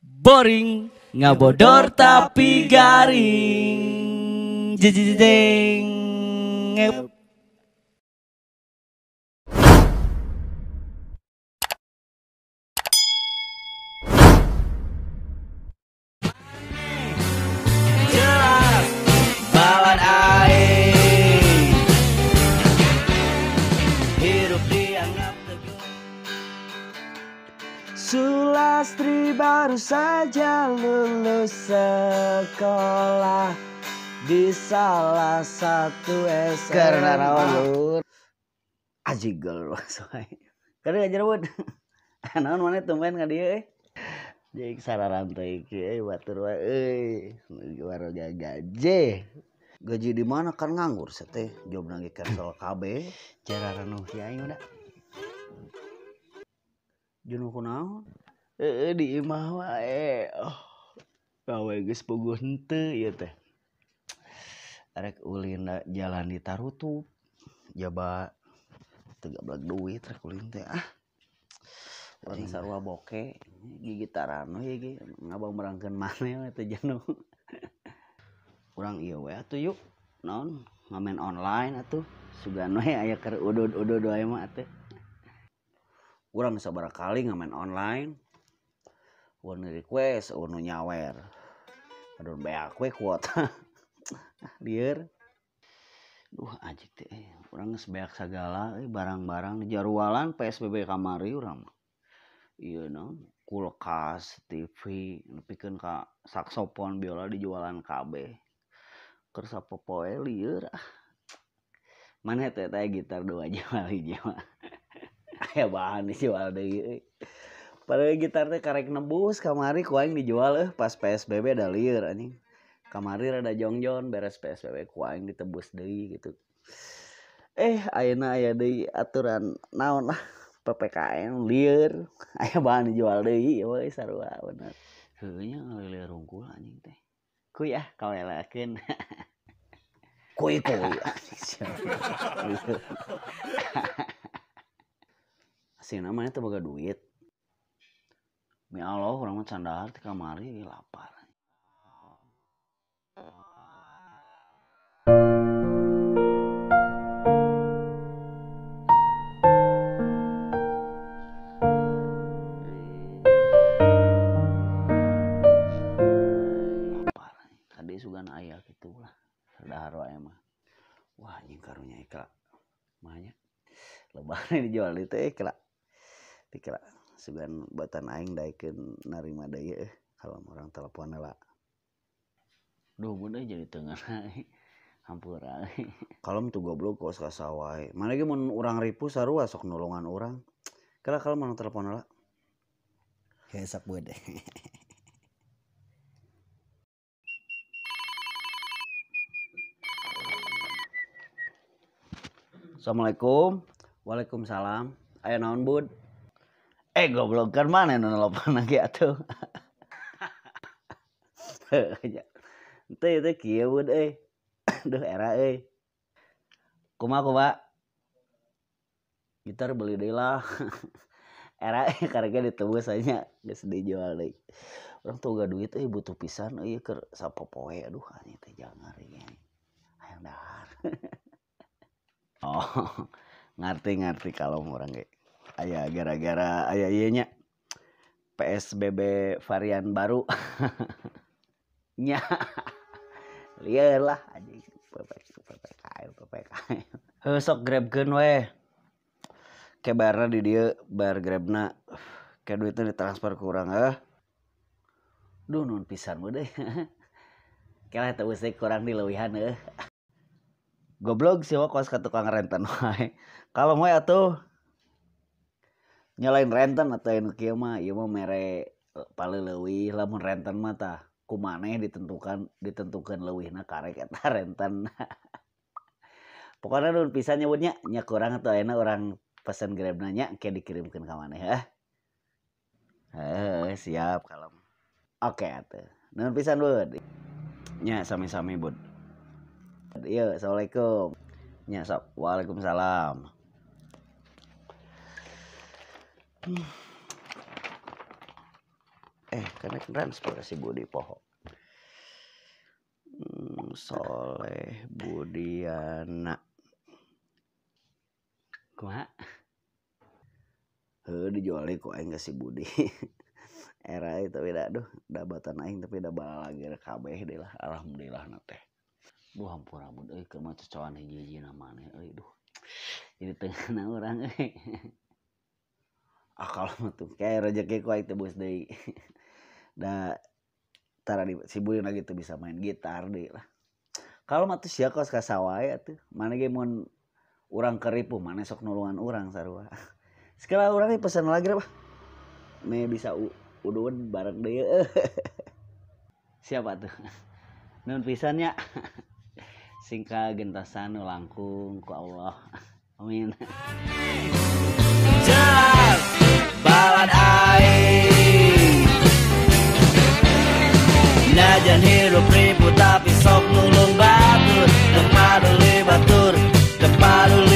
Boring, ngabodor tapi garing. Jeng. Jelas bawan aing. Hidup dianggap teguh. Sulastri baru saja lulus sekolah di salah satu SMA. Karena rawan Ajigel soalnya. Karena ngajar buat. Naon mana tumben ka dieu Jadi sararan teh kieu batur wae waro gaje. Gaji di mana kan nganggur teh. Jobna ge cancel KB. Cara nu aing udah. Jenuh kunaon? Di imah wae. Gawe geus puguh henteu ieu teh. Arek ulin jalan di tarutup. Jaba teu gablek duit rek ulin teh Orang sarua boke gigitaran we ge ngabang merangkeun maneh teh jenuh. Urang ieu we atuh yuk naon ngamen online atuh sugan we aya keur udud-udud wae mah atuh. Urang sabaraha kali ngamen online. Won request nu nyawer. Aduh beak we kuota. Lieur. Duh anjing teh urang geus beak sagala barang-barang di jarualan PSBB kamari urang mah. Iya naon kulkas, TV, nepikeun ka saksofon biola dijualan kabeh. Keur sapopoe lieur Maneh teh gitar 2 jual hiji mah. Aya bahan dijual deui. Padahal gitar teh karek nebus kamari ku aing dijual pas PSBB da lieur anjing. Kamari rada jongjon beres PSBB ku aing ditebus deui gitu. Ayeuna aya deui aturan naon lah PPKM lieur aya bahan dijual deui we sarua bener. Heuh nya ngalilir rungkul anjing teh. Kuy kawelakeun. Kuy. Asina mah teh boga duit. Mi Allah urang mah candahar ti kamari lapar. Tadi sugan aya kitu lah. Sadahar wae mah. Wah anjing karunya ikra. Mahnya. Lebaran dijual di teh ikra. Dikira sugan buatan aing daekeun narima deui kalau orang telepon heula. Duh mun jadi teungeun hampura. Kalem tuh goblok kos ka sawae. Mana ge mun urang ripuh sarua sok nulungan urang. Kala kalem mun telepon heula. Hesak beud. Assalamualaikum. Waalaikumsalam. Aya naon bud? Goblok kan mana nu nelpon lagi atuh. Teu teh kieu bud Duh era Kumaha? Gitar beli deui lah. Era karega ditebus anya geus dijual deui. Urang teu boga duit butuh pisan ieu keur sapopoe aduh anjing teh jangar ieu. Hayang dahar. Oh, ngarti kalau urang ge. Aya gara-gara aya ieu nya PSBB varian baru. Nya. Lieur lah anjing PPKM. Heuh sok grabkeun we. Ke bayarna di dieu bayar grabna. Ke duitna ditransfer ke urang Duh nuhun pisan meuh deui. Kela teu usik kurang dileuwihan Goblok siwa kos ka tukang renten wae. Kalau we atuh nyalain renten atau anu kieu mah ieu mah mere paleleuwih lamun renten mah tah ku maneh ditentukeun leuwihna karek eta renten. Pokona nuhun pisan nyebutnya nya kurang atuh ayeuna urang pesen Grabna nya ke dikirimkeun ka maneh siap kalem. Oke atuh. Nuhun pisan bud. Nya sami-sami bud. Iya, assalamualaikum. Nya sok. Waalaikumsalam. Karena transfer si Budi Poho. Soleh Budiana. Kumaha? Dijualin kok aing si Budi. Era itu beda udah batan aing tapi udah bala lagi kabeh deh lah. Alhamdulillah na teh. Bu hampura bud euy keur mah cocokan hiji-hiji na maneh euy duh. Jadi tengahna urang euy. Akal mah tuh kayak rezeki ku aing teh beus deui. Da tara di si Budi lagi tuh bisa main gitar deui lah. Kalau mah tuh sia kos ka sawae atuh. Mana ge mun urang keripuh mana sok nulungan urang sarua. Sekala urang pesan lagi apa? Me bisa udun bareng deui. Siapa tuh? Nun pisannya. Singka gentasan nu langkung ku Allah. Amin. Jelas balad aing. Najan hirup ribu tapi sok nulung batur. Depaduli batur, depaduli